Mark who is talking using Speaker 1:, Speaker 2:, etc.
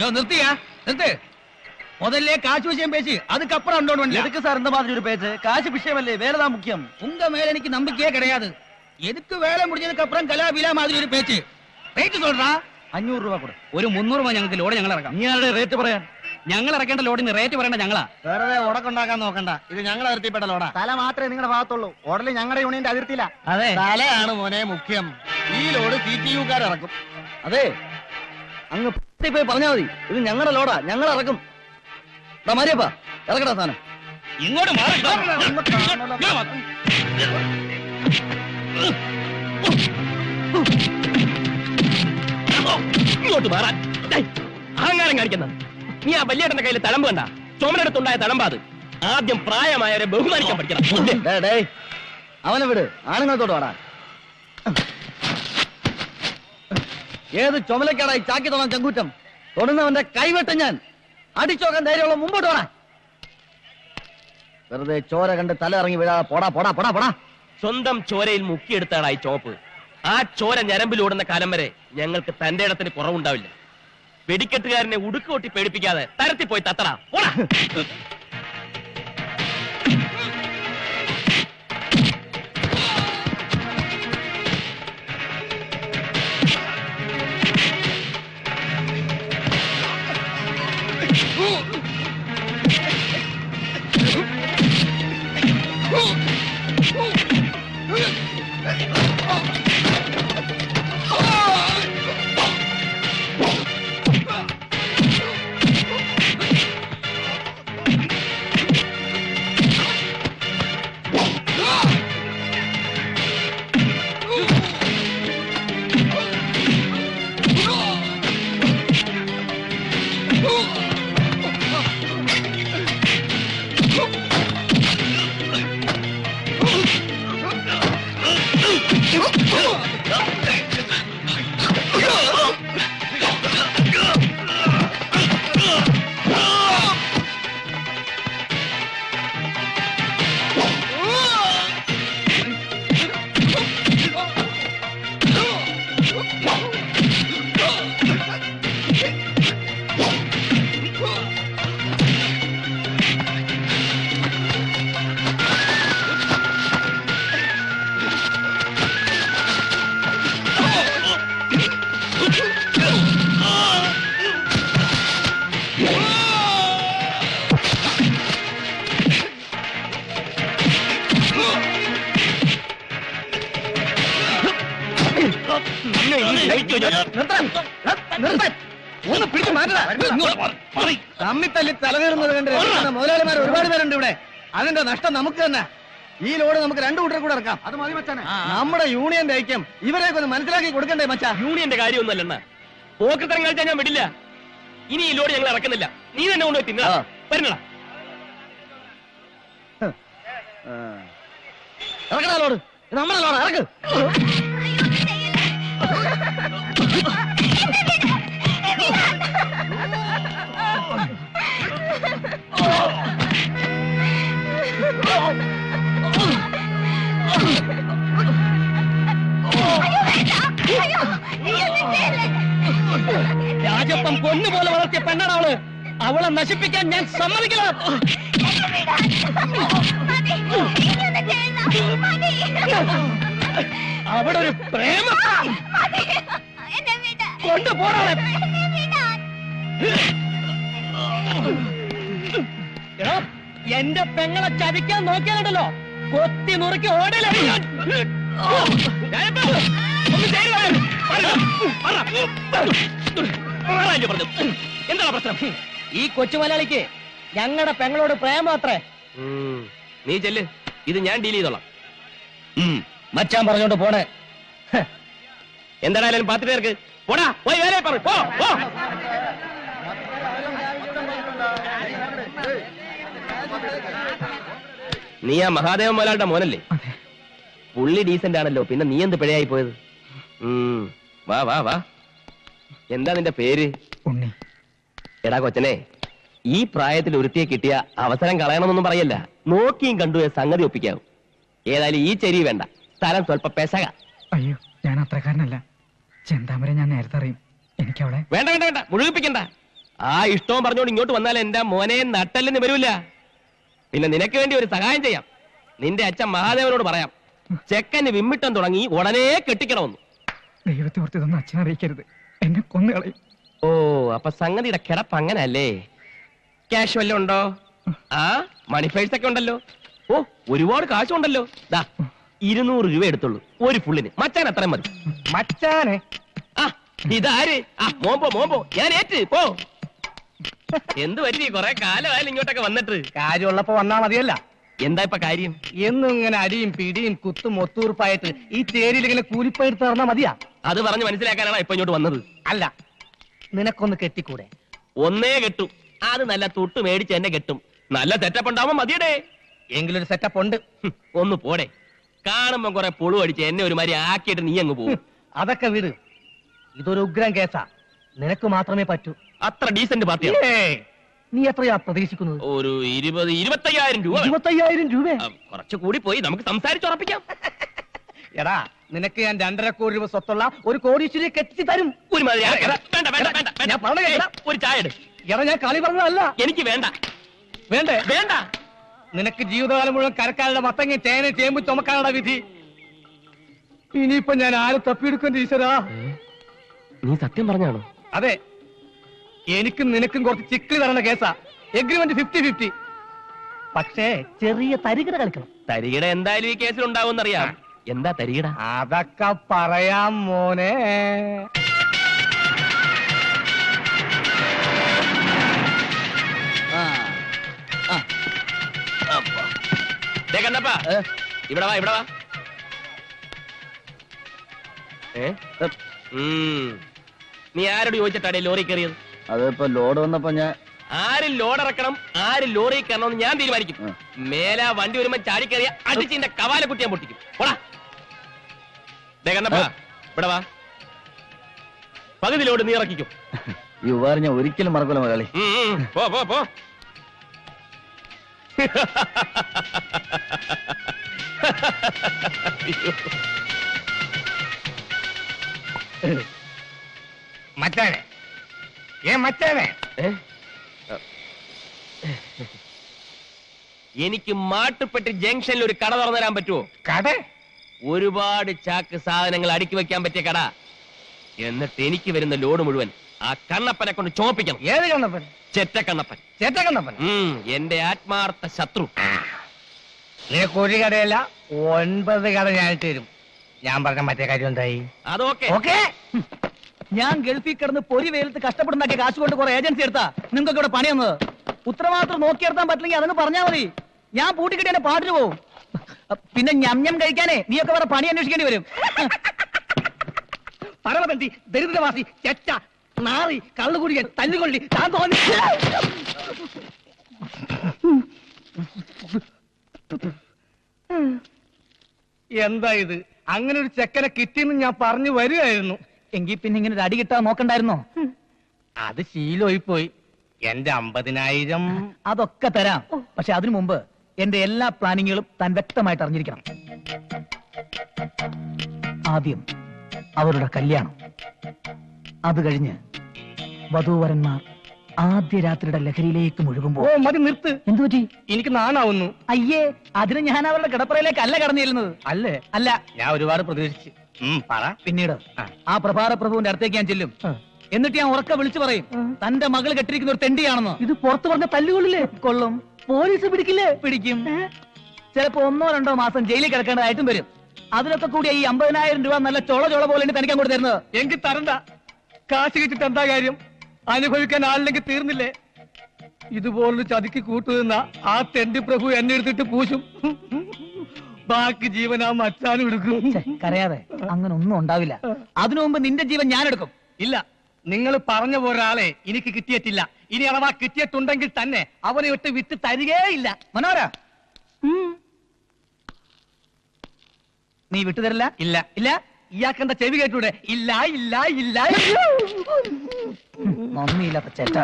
Speaker 1: നിർത്തിയാ നിർത്ത്. முதல்ல காசு விஷயம் பேசி அதுக்கப்புறம் எதுக்கு சார் இந்த மாதிரி ஒரு பேச்சு? காசு விஷயம் இல்லையே, வேலைதான் முக்கியம். உங்க மேல எனக்கு நம்பிக்கையே கிடையாது. எதுக்கு வேலை முடிஞ்சதுக்கு அப்புறம் கலாபிலா மாதிரி ஒரு பேச்சு? റേറ്റ് சொல்றா. 500 രൂപ കൂടെ. ഒരു 300 രൂപ ഞങ്ങൾക്ക് ലോഡ് ഞങ്ങൾ ഇറക്കാം. നീ ആരുടെ റേറ്റ് പറയാൻ? ഞങ്ങൾ ഇറക്കേണ്ട ലോഡിന് റേറ്റ് പറയേണ്ട ഞങ്ങളാ. വെറുതെ ഉടക്കുണ്ടാക്കാൻ നോക്കണ്ട. ഇത് ഞങ്ങൾ അതിർത്തിപ്പെട്ട ലോഡാ. തല മാത്രമേ നിങ്ങളുടെ ഭാഗത്തുള്ളൂ. ഓർഡറിൽ ഞങ്ങളുടെ യൂണിയന്റെ അതിർത്തിയില്ല. അതെ, തലയാണ് മോനെ മുഖ്യം. ഈ ലോഡ് CTU-കാർ ഇറക്കും. അതെ, അങ്ങ് പോയി പറഞ്ഞാൽ മതി. ഇത് ഞങ്ങളുടെ ലോഡാ, ഞങ്ങൾ ഇറക്കും. മാരിയപ്പാ, ഇറക്കടാ സാധനം. ഇങ്ങോട്ട് ഇങ്ങോട്ട് മാറാൻ അഹങ്കാരം കാണിക്കുന്ന നീ ആ വലിയേട്ടന്റെ കയ്യിൽ തഴമ്പ് കണ്ട? ചുമരെടുത്തുണ്ടായ തഴമ്പാത്. ആദ്യം പ്രായമായവരെ ബഹുമാനിക്കാൻ പഠിക്കണം. അവനെ വിട്, ആണുങ്ങളത്തോട്ട് വാടാ. ഏത് ചുമലക്കാടായി ചാക്കി തൊടാൻ ചങ്കൂറ്റം? തൊടുന്നവന്റെ കൈവെട്ടം ഞാൻ. അടിച്ചോക്കാൻ ധൈര്യമുള്ള മുമ്പോട്ട് വാടാ. വെറുതെ ചോര കണ്ട് തല ഇറങ്ങി വീഴാതെ പോടാ പോടാ പോടാ പോടാ. സ്വന്തം ചോരയിൽ മുക്കിയെടുത്താടായി ചോപ്പ്. ആ ചോര ഞരമ്പിലോടുന്ന കാലം വരെ ഞങ്ങൾക്ക് തന്റെ ഇടത്തിന് കുറവുണ്ടാവില്ല. വെടിക്കെട്ടുകാരനെ ഉടുക്കൊട്ടി പേടിപ്പിക്കാതെ തരത്തിൽ പോയി തത്തടാ. ഒന്ന് പിടിച്ചു മാറ്റടാ. തമ്മിത്തല്ലി തലകീറുന്നത് കണ്ട് മുതലാളിമാർ ഒരുപാട് പേരുണ്ട് ഇവിടെ. അതിന്റെ നഷ്ടം നമുക്ക് തന്നെ. ഈ ലോഡ് നമുക്ക് 2 കൂട്ടർ കൂടെ ഇറക്കാം. അത് മതി മച്ചാനെ. നമ്മുടെ യൂണിയന്റെ ഐക്യം ഇവരെയൊക്കെ ഒന്ന് മനസ്സിലാക്കി കൊടുക്കണ്ടേ മച്ചാ? യൂണിയന്റെ കാര്യമൊന്നുമല്ല. പോക്കത്തരം കളിച്ചാൽ ഞാൻ വിടില്ല. ഇനി ഈ ലോഡ് ഞങ്ങൾ ഇറക്കുന്നില്ല. നീ തന്നെ കൊണ്ടുപോയി തിന്നാ വരുന്നടാ. ഇറക്കടാ ലോഡ്. നമ്മുടെ ലോഡ് ഇറക്ക്. രാജപ്പം പൊന്നുപോലെ വളർത്തിയ പെണ്ണാണ് അവള്. അവളെ നശിപ്പിക്കാൻ ഞാൻ സമ്മതിക്കില്ല. അവിടെ ഒരു പ്രേമം കൊണ്ടുപോടാളെ. എന്റെ പെങ്ങളെ ചതിക്കാൻ നോക്കിയാലുണ്ടല്ലോ, കൊത്തി നുറുക്കി ഓടല. എന്താണ് പ്രശ്നം? ഈ കൊച്ചു മലയാളിക്ക് ഞങ്ങളുടെ പെങ്ങളോട് പ്രേമം അത്രേ. നീ ചെല്ല്, ഇത് ഞാൻ ഡീൽ ചെയ്തോളാം. മച്ചാൻ പറഞ്ഞോണ്ട് പോണേ. എന്തായാലും പാത്തിട്ട് പേർക്ക് പോടാ, പോയി വേല പറ. നീ ആ മഹാദേവ മോലാളുടെ മോനല്ലേ? പുള്ളി ഡീസന്റ് ആണല്ലോ, പിന്നെ നീ എന്ത് പിഴയായി പോയത്? വാ വാ വാ. എന്താ നിന്റെ പേര്? ഉണ്ണി. എടാ കൊച്ചനെ, ഈ പ്രായത്തിൽ ഒരുത്തിയെ കിട്ടിയ അവസരം കളയണമെന്നൊന്നും പറയല്ല. നോക്കിയും കണ്ടു സംഗതി ഒപ്പിക്കാവും. ഏതായാലും ഈ ചെരി വേണ്ട, സ്ഥലം സ്വല്പ പെശക.
Speaker 2: അയ്യോ, ഞാൻ അത്രക്കാരനല്ല. ചെന്താമര ഞാൻ നേരത്തെ അറിയും. എനിക്കവളെ
Speaker 1: വേണ്ട വേണ്ട വേണ്ട, മുഴുകിപ്പിക്കണ്ട.
Speaker 2: ആ ഇഷ്ടവും പറഞ്ഞോണ്ട് ഇങ്ങോട്ട് വന്നാൽ എന്റെ മോനെ നട്ടല്ലെന്ന് വരൂല. പിന്നെ നിനക്ക് വേണ്ടി ഒരു സഹായം ചെയ്യാം. നിന്റെ അച്ഛൻ മഹാദേവനോട് പറയാം, ചെക്കന് വിമ്മിട്ടം തുടങ്ങി ഉടനെ കെട്ടിക്കണമെന്ന്.
Speaker 3: ദൈവത്തെ ഓർത്ത് ഇതൊന്നും അച്ഛനെ അറിയിക്കരുത്, എന്നെ കൊന്നുകളയും.
Speaker 2: ഓ, അപ്പൊ സംഗതിയുടെ കിടപ്പ് അങ്ങനല്ലേ? ക്യാഷ് വല്ലതും ഉണ്ടോ? ആ, മണി പേഴ്സ് ഒക്കെ ഉണ്ടല്ലോ. ഓ, ഒരുപാട് കാശുണ്ടല്ലോ. ദാ 200 രൂപ എടുത്തുള്ളൂ ഒരു ഫുള്ളിന്. മച്ചാൻ അത്രയും മതി.
Speaker 3: മച്ചാനെ
Speaker 2: ആ, ഇതാര്? ആ, മോമ്പോ ഞാൻ ഏറ്റ് പോ. എന്ത് പറ്റി? കൊറേ കാലമായാലും ഇങ്ങോട്ടൊക്കെ വന്നിട്ട്.
Speaker 3: കാര്യമുള്ളപ്പോ വന്നാ മതിയല്ല.
Speaker 2: എന്താ ഇപ്പൊ കാര്യം?
Speaker 3: എന്നും ഇങ്ങനെ അടിയും പിടിയും കുത്തും ഒത്തൂർപ്പായിട്ട് ഈ ചേരിയിൽ ഇങ്ങനെ കൂലിപ്പയെടുത്ത് നടന്നാ മതിയാ?
Speaker 2: അത് പറഞ്ഞ് മനസ്സിലാക്കാനാണ് ഇപ്പൊ ഇങ്ങോട്ട് വന്നത്.
Speaker 3: അല്ല, നിനക്കൊന്ന് കെട്ടിക്കൂടെ?
Speaker 2: ഒന്നേ കെട്ടും. അത് നല്ല തൊട്ട് മേടിച്ച് എന്നെ കെട്ടും. നല്ല സെറ്റപ്പ് ഉണ്ടാവുമ്പോ മതിയടേ.
Speaker 3: എങ്കിലൊരു സെറ്റപ്പ് ഉണ്ട്.
Speaker 2: ഒന്ന് പോടെ. കാണുമ്പോ കുറെ പുളു അടിച്ച് എന്നെ ഒരുമാതിരി ആക്കിയിട്ട് നീ അങ്ങ് പോകും.
Speaker 3: അതൊക്കെ വിട്, ഇതൊരു ഉഗ്രം കേസാ. നിനക്ക് മാത്രമേ പറ്റൂ.
Speaker 2: അത്ര ഡീസന്റ് പാർട്ടിയാണ്.
Speaker 3: നീ എത്രയാ പ്രതീക്ഷിക്കുന്നത്?
Speaker 2: ഒരു 20-25,000 രൂപ.
Speaker 3: 25,000 രൂപ?
Speaker 2: കുറച്ചു കൂടി പോയി, നമുക്ക് സംസാരിച്ചുറപ്പിക്കാം.
Speaker 3: എടാ, നിനക്ക് ഞാൻ 2.5 കോടി രൂപ സ്വത്തുള്ള ഒരു കോടീശ്വരിയെ കെട്ടിച്ച് തരും.
Speaker 2: ഒരുമാതിരി
Speaker 3: ഞാൻ പറഞ്ഞ കേൾക്കടാ.
Speaker 2: ഒരു ചായ എടു.
Speaker 3: എടാ, ഞാൻ കളി പറഞ്ഞതല്ല.
Speaker 2: എനിക്ക് വേണ്ട.
Speaker 3: വേണ്ടേ?
Speaker 2: വേണ്ട.
Speaker 3: നിനക്ക് ജീവിതകാലം മുഴുവൻ കരക്കാരുടെ മത്തങ്ങ ചേന ചേമ്പ് ചുമക്കാനുള്ള വിധി. ഇനിയിപ്പൊ ഞാൻ ആരെ തപ്പിയെടുക്കും ഈശ്വരാ?
Speaker 2: നീ സത്യം പറഞ്ഞാണോ?
Speaker 3: അതെ, എനിക്കും നിനക്കും കുറച്ച് ചിക്കിളി തരണ കേസാ. എഗ്രിമെന്റ് 50-50. പക്ഷേ ചെറിയ തരികിട കളിക്കണം.
Speaker 2: തരികിട എന്തായാലും ഈ കേസിൽ ഉണ്ടാവുമെന്നറിയാം. എന്താ തരികിട?
Speaker 3: അതൊക്കെ പറയാം മോനെ.
Speaker 2: കണ്ടപ്പാ, ഇവിടെ വാ, ഇവിടെ വാ. നീ ആരോട് ചോദിച്ചിട്ടാടേ ലോറി കയറിയത്?
Speaker 1: അതിപ്പോ ലോഡ് വന്നപ്പോ ഞാൻ
Speaker 2: ആര് ലോഡ് ഇറക്കണം, ആര് ലോറി കയറണമെന്ന് ഞാൻ തീരുമാനിക്കും. മേലാ വണ്ടി വരുമ്പോ ചാടി കയറിയ അടിച്ചിന്റെ കവാല കുട്ടി ഞാൻ പൊട്ടിക്കും. പോടാ. കണ്ടപ്പാ, ഇവിടെ വാ. പകുതി ലോഡ് നീ ഇറക്കിക്കും.
Speaker 1: ഈ ഉപകാരം ഞാൻ ഒരിക്കലും മറക്കൂല മകളി.
Speaker 2: പോ പോ പോ.
Speaker 3: മച്ചാനെ, മച്ചാനെ,
Speaker 2: എനിക്ക് മാട്ടുപ്പെട്ടി ജംഗ്ഷനിൽ ഒരു കട തുറന്നു തരാൻ പറ്റുമോ?
Speaker 3: കട?
Speaker 2: ഒരുപാട് ചാക്ക് സാധനങ്ങൾ അടുക്കി വെക്കാൻ പറ്റിയ കട. എന്നിട്ട് എനിക്ക് വരുന്ന ലോഡ് മുഴുവൻ ആ കണ്ണപ്പനെ കൊണ്ട് ചോപ്പിക്കണം.
Speaker 3: ഏത് കണ്ണപ്പൻ?
Speaker 2: ചെറ്റക്കണ്ണപ്പൻ.
Speaker 3: ചേറ്റക്കണ്ണപ്പൻ?
Speaker 2: എന്റെ ആത്മാർത്ഥ ശത്രു.
Speaker 3: നിനക്ക് ഒരു കടയല്ല 9 കട ഞാൻ തരും. ഞാൻ പറഞ്ഞ മറ്റേ കാര്യം എന്തായി?
Speaker 2: അതൊക്കെ
Speaker 3: ഓക്കെ.
Speaker 1: ഞാൻ ഗൾഫിൽ കിടന്ന് പൊരി വെയിലത്ത് കഷ്ടപ്പെടുന്നാക്കിയ കാശ് കൊണ്ട് കുറെ ഏജൻസി എടുത്താ നിങ്ങൾക്ക് ഇവിടെ പണി വന്നത്. ഉത്തരവാദിത്രം നോക്കിയെടുത്താൻ പറ്റില്ലെങ്കിൽ അതങ്ങ് പറഞ്ഞാൽ മതി. ഞാൻ പൂട്ടിക്കിട്ടി എന്നെ പാട്ടിന് പോവും. പിന്നെ ഞം കഴിക്കാനേ നീയൊക്കെ വേറെ പണി അന്വേഷിക്കേണ്ടി വരും.
Speaker 3: പരമതന്തി, ദരിദ്രവാസി, ചെറ്റ, നാറി, കള്ളുകുടിയൻ, തല്ലുകൊള്ളി, താൻ തോന്നി. എന്താ ഇത്? അങ്ങനെ ഒരു ചെക്കനെ കിട്ടിയെന്ന് ഞാൻ പറഞ്ഞു വരികയായിരുന്നു.
Speaker 1: എങ്കിൽ പിന്നെ ഇങ്ങനെ ഒരു അടി കിട്ടാൻ നോക്കണ്ടായിരുന്നോ?
Speaker 3: അത് ശീലമായി പോയി. എന്റെ 50,000
Speaker 1: അതൊക്കെ തരാം. പക്ഷെ അതിനു മുമ്പ് എന്റെ എല്ലാ പ്ലാനിങ്ങുകളും താൻ വ്യക്തമായിട്ട് അറിഞ്ഞിരിക്കണം. ആദ്യം അവരുടെ കല്യാണം, അത് കഴിഞ്ഞ് വധൂവരന്മാർ ആദ്യ രാത്രിയുടെ ലഹരിയിലേക്ക് മുഴുകുമ്പോ.
Speaker 3: ഓ മതി, നിർത്ത്.
Speaker 1: എന്തുപറ്റി?
Speaker 3: എനിക്ക് നാണാവുന്നു.
Speaker 1: അയ്യേ, അതിന് ഞാൻ അവരുടെ കിടപ്പറയിലേക്ക് അല്ല കടന്നു ചെല്ലുന്നത്.
Speaker 3: അല്ലേ?
Speaker 1: അല്ല,
Speaker 3: ഞാൻ ഒരുപാട് പ്രതീക്ഷിച്ചു. പറ.
Speaker 1: പിന്നീട് ആ പ്രഭാത പ്രഭുവിന്റെ അടുത്തേക്ക് ഞാൻ ചെല്ലും. എന്നിട്ട് ഞാൻ ഉറക്കെ വിളിച്ചു പറയും, തന്റെ മകൾ കെട്ടിരിക്കുന്ന ഒരു തെണ്ടിയാണെന്ന്.
Speaker 3: ഇത് പുറത്തു പറഞ്ഞ തല്ലുകൊള്ളില്ലേ?
Speaker 1: കൊള്ളും.
Speaker 3: പോലീസ് പിടിക്കില്ലേ?
Speaker 1: പിടിക്കും. ചിലപ്പോ 1-2 മാസം ജയിലിൽ കിടക്കേണ്ടതായിട്ടും വരും. അതിനൊക്കെ കൂടി ഈ 50,000 രൂപ നല്ല ചോള പോലെ തനിക്കാൻ കൊടുത്തു തരുന്നത്.
Speaker 3: എങ്കിൽ തരണ്ട. കാശ് കിട്ടിട്ട് എന്താ കാര്യം? അനുഭവിക്കാൻ ആളില്ലെങ്കിൽ തീർന്നില്ലേ? ഇതുപോലൊരു ചതിക്ക് കൂട്ടുനിന്ന ആ തെണ്ടി പ്രഭു എന്നെ എടുത്തിട്ട് പൂശും. ബാക്കി ജീവൻ ആ മച്ചാനും എടുക്കും.
Speaker 1: കരയാതെ, അങ്ങനെ ഒന്നും ഉണ്ടാവില്ല. അതിനു മുമ്പ് നിന്റെ ജീവൻ ഞാൻ എടുക്കും.
Speaker 3: ഇല്ല, നിങ്ങൾ പറഞ്ഞ ഒരാളെ എനിക്ക് കിട്ടിയിട്ടില്ല. ഇനി അഥവാ കിട്ടിയിട്ടുണ്ടെങ്കിൽ തന്നെ അവനെ ഇട്ട് വിറ്റ് തരികേയില്ല.
Speaker 1: മനോര, നീ വിട്ടുതരില്ല?
Speaker 3: ഇല്ല.
Speaker 1: ഇല്ല.
Speaker 3: ഇയാക്കെന്താ ചെവി കേട്ടൂടെ? ഇല്ല ഇല്ല ഇല്ല.
Speaker 1: നന്ദിയില്ലാത്ത ചേട്ട.